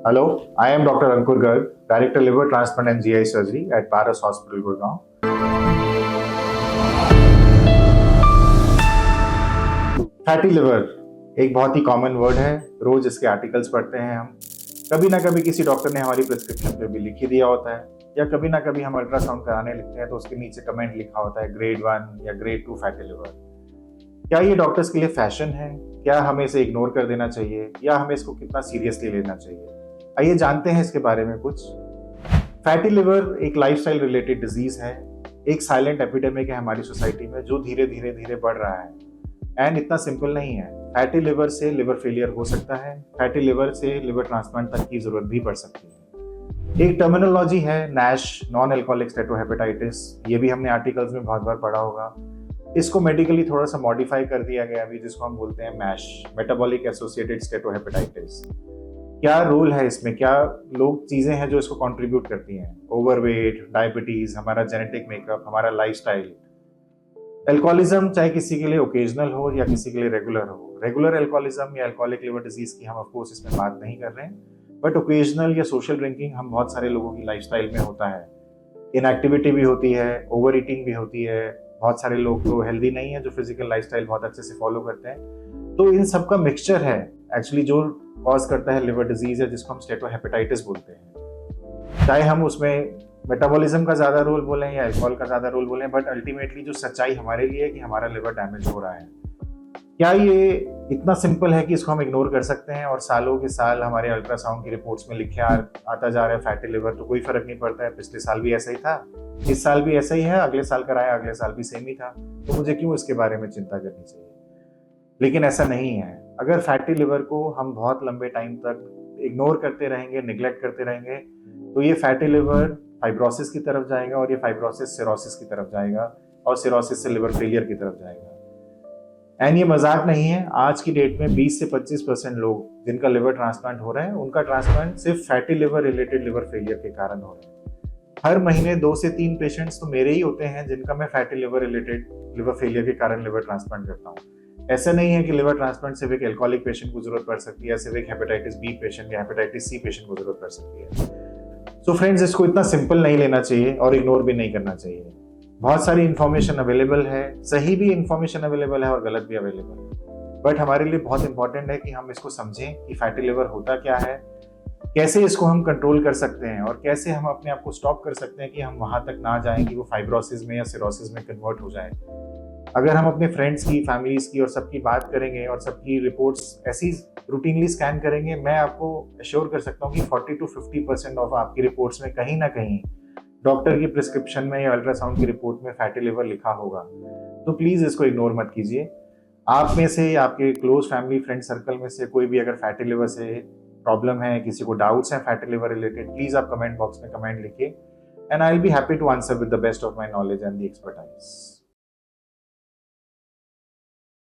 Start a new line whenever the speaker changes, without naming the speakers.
Hello, I am Dr. Ankur Garg, Director Liver Transplant and GI Surgery at Paras Hospital, Gurgaon. Fatty liver एक बहुत ही common word है, रोज इसके articles पढ़ते हैं हम। कभी ना कभी किसी डॉक्टर ने हमारी प्रिस्क्रिप्शन पे भी लिख ही दिया होता है, या कभी ना कभी हम अल्ट्रासाउंड कराने लिखते हैं तो उसके नीचे कमेंट लिखा होता है ग्रेड 1 या ग्रेड 2 फैटी लिवर। क्या ये डॉक्टर्स के लिए फैशन है? क्या हमें इसे इग्नोर कर देना चाहिए, या हमें इसको कितना सीरियसली लेना चाहिए? आइए जानते हैं इसके बारे में कुछ। फैटी लिवर एक लाइफस्टाइल रिलेटेड डिजीज है, एक साइलेंट एपिडेमिक है हमारी सोसाइटी में जो धीरे धीरे धीरे बढ़ रहा है। एंड इतना सिंपल नहीं है, फैटी लिवर से लिवर फेलियर हो सकता है, फैटी लिवर से लिवर ट्रांसप्लांट तक की जरूरत भी पड़ सकती है। एक टर्मिनोलॉजी है नैश, नॉन अल्कोहलिक स्टेटोहेपेटाइटिस, ये भी हमने आर्टिकल्स में बहुत बार पढ़ा होगा। इसको मेडिकली थोड़ा सा मॉडिफाई कर दिया गया अभी, जिसको हम बोलते हैं मैश, मेटाबॉलिक एसोसिएटेड स्टेटोहेपेटाइटिस। क्या रोल है इसमें, क्या लोग चीज़ें हैं जो इसको कंट्रीब्यूट करती हैं? ओवरवेट, डायबिटीज़, हमारा जेनेटिक मेकअप, हमारा लाइफस्टाइल। अल्कोहलिज्म चाहे किसी के लिए ओकेजनल हो या किसी के लिए रेगुलर हो। रेगुलर अल्कोहलिज्म या अल्कोहलिक लिवर डिजीज की हम ऑफ कोर्स इसमें बात नहीं कर रहे हैं, बट ओकेजनल या सोशल ड्रिंकिंग हम बहुत सारे लोगों की लाइफस्टाइल में होता है। इनएक्टिविटी भी होती है, ओवर ईटिंग भी होती है। बहुत सारे लोग तो हेल्दी नहीं है जो फिजिकल लाइफस्टाइल बहुत अच्छे से फॉलो करते हैं। तो इन सब का मिक्सचर है एक्चुअली जो कॉज करता है लिवर डिजीज है, जिसको हम स्टेटोहेपेटाइटिस बोलते हैं। चाहे हम उसमें मेटाबॉलिज्म का ज़्यादा रोल बोलें या अल्कोहल का ज़्यादा रोल बोलें, बट अल्टीमेटली जो सच्चाई हमारे लिए है कि हमारा लिवर डैमेज हो रहा है। क्या ये इतना सिंपल है कि इसको हम इग्नोर कर सकते हैं और सालों के साल हमारे अल्ट्रासाउंड की रिपोर्ट्स में लिखे आता जा रहा है फैटी लिवर, तो कोई फर्क नहीं पड़ता है? पिछले साल भी ऐसा ही था, इस साल भी ऐसा ही है, अगले साल कराया अगले साल भी सेम ही था, तो मुझे क्यों इसके बारे में चिंता करनी चाहिए? लेकिन ऐसा नहीं है। अगर फैटी लिवर को हम बहुत लंबे टाइम तक इग्नोर करते रहेंगे, निगलेक्ट करते रहेंगे, तो ये फैटी लिवर फाइब्रोसिस की तरफ जाएगा और ये फाइब्रोसिस सिरोसिस की तरफ जाएगा और सिरोसिस से लिवर फेलियर की तरफ जाएगा। एंड ये मजाक नहीं है, आज की डेट में 20 से 25% लोग जिनका लिवर ट्रांसप्लांट हो रहा है, उनका ट्रांसप्लांट सिर्फ fatty liver related liver failure के कारण हो रहा है। हर महीने 2 से 3 पेशेंट्स तो मेरे ही होते हैं जिनका मैं fatty liver related liver failure के कारण लिवर ट्रांसप्लांट करता हूँ। ऐसा नहीं है कि लिवर ट्रांसप्लांट सिर्फ एक एल्कोहलिक पेशेंट को जरूरत पड़ सकती है, सिर्फ एक हेपेटाइटिस बी पेशेंट या हेपेटाइटिस सी पेशेंट को जरूरत पड़ सकती है। सो फ्रेंड्स, इसको इतना सिंपल नहीं लेना चाहिए और इग्नोर भी नहीं करना चाहिए। बहुत सारी इंफॉर्मेशन अवेलेबल है, सही भी इंफॉर्मेशन अवेलेबल है और गलत भी अवेलेबल है, बट हमारे लिए बहुत इंपॉर्टेंट है कि हम इसको समझें कि फैटी लिवर होता क्या है, कैसे इसको हम कंट्रोल कर सकते हैं और कैसे हम अपने आप को स्टॉप कर सकते हैं कि हम वहां तक ना जाएं कि वो फाइब्रोसिस में या सिरोसिस में कन्वर्ट हो जाए। अगर हम अपने फ्रेंड्स की, फैमिलीज की और सबकी बात करेंगे और सबकी रिपोर्ट्स ऐसी रूटीनली स्कैन करेंगे, मैं आपको अश्योर कर सकता हूँ कि 40 to 50% ऑफ आपकी रिपोर्ट्स में कहीं ना कहीं डॉक्टर की प्रिस्क्रिप्शन में या अल्ट्रासाउंड की रिपोर्ट में फैटी लिवर लिखा होगा। तो प्लीज़ इसको इग्नोर मत कीजिए। आप में से या आपके क्लोज फैमिली फ्रेंड सर्कल में से कोई भी अगर फैटी लिवर से प्रॉब्लम है, किसी को डाउट्स हैं फैटी लिवर रिलेटेड, प्लीज़ आप कमेंट बॉक्स में कमेंट लिखिए, and I will be happy to answer with the best of my knowledge and the expertise.